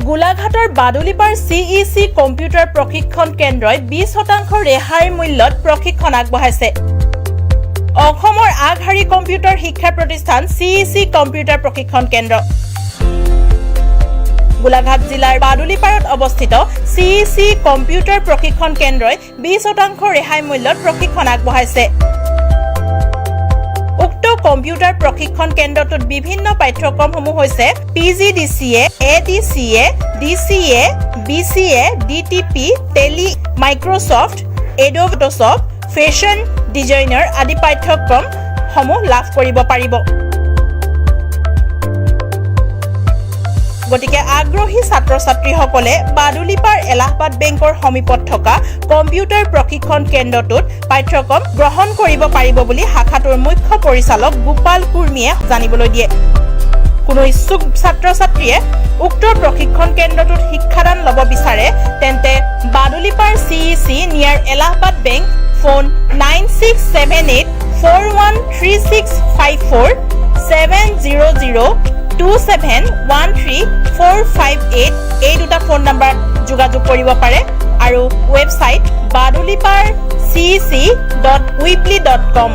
গোলাঘাটৰ বাদুলিপাৰ CEC computer প্ৰশিক্ষণ কেন্দ্ৰই 20% ৰেহাই মূল্যত প্ৰশিক্ষণ আগবঢ়াইছে। অসমৰ আগশাৰী কম্পিউটাৰ শিক্ষা প্ৰতিষ্ঠান CEC কম্পিউটাৰ প্ৰশিক্ষণ কেন্দ্ৰ। গোলাঘাট জিলাৰ বাদুলিপাৰত অৱস্থিত CEC কম্পিউটাৰ প্ৰশিক্ষণ কেন্দ্ৰই 20% ৰেহাই মূল্যত প্ৰশিক্ষণ আগবঢ়াইছে। উক্ত কম্পিউটাৰ প্ৰশিক্ষণ কেন্দ্ৰটোত বিভিন্ন পাঠ্যক্ৰমসমূহ হৈছে PGDCA, ADCA, DCA, BCA, DTP, Tele, Microsoft, Adobe Photoshop, Fashion Designer আদি পাঠ্যক্ৰমসমূহ লাভ কৰিব পাৰিব। গতিকে আগ্ৰহী ছাত্ৰ-ছাত্ৰীসকলে বাদুলিপাৰ এলাহাবাদ বেংকৰ সমীপত থকা কম্পিউটাৰ প্ৰশিক্ষণ কেন্দ্ৰটোত পাঠ্যক্ৰম গ্ৰহণ কৰিব পাৰিব বুলি শাখাটোৰ মুখ্য পৰিচালক গোপাল কুৰ্মীয়ে জানিবলৈ দিয়ে। কোনো ইচ্ছুক ছাত্ৰ-ছাত্ৰীয়ে উক্ত প্ৰশিক্ষণ কেন্দ্ৰটোত শিক্ষাদান ল'ব বিচাৰে তেন্তে বাদুলিপাৰ CEC নিয়াৰ এলাহাবাদ বেংক ফোন 9678413654 700271345 এই দুটা ফোন নম্বৰ যোগাযোগ কৰিব পাৰে আৰু ৱেবছাইট badulipar.cec.weebly.com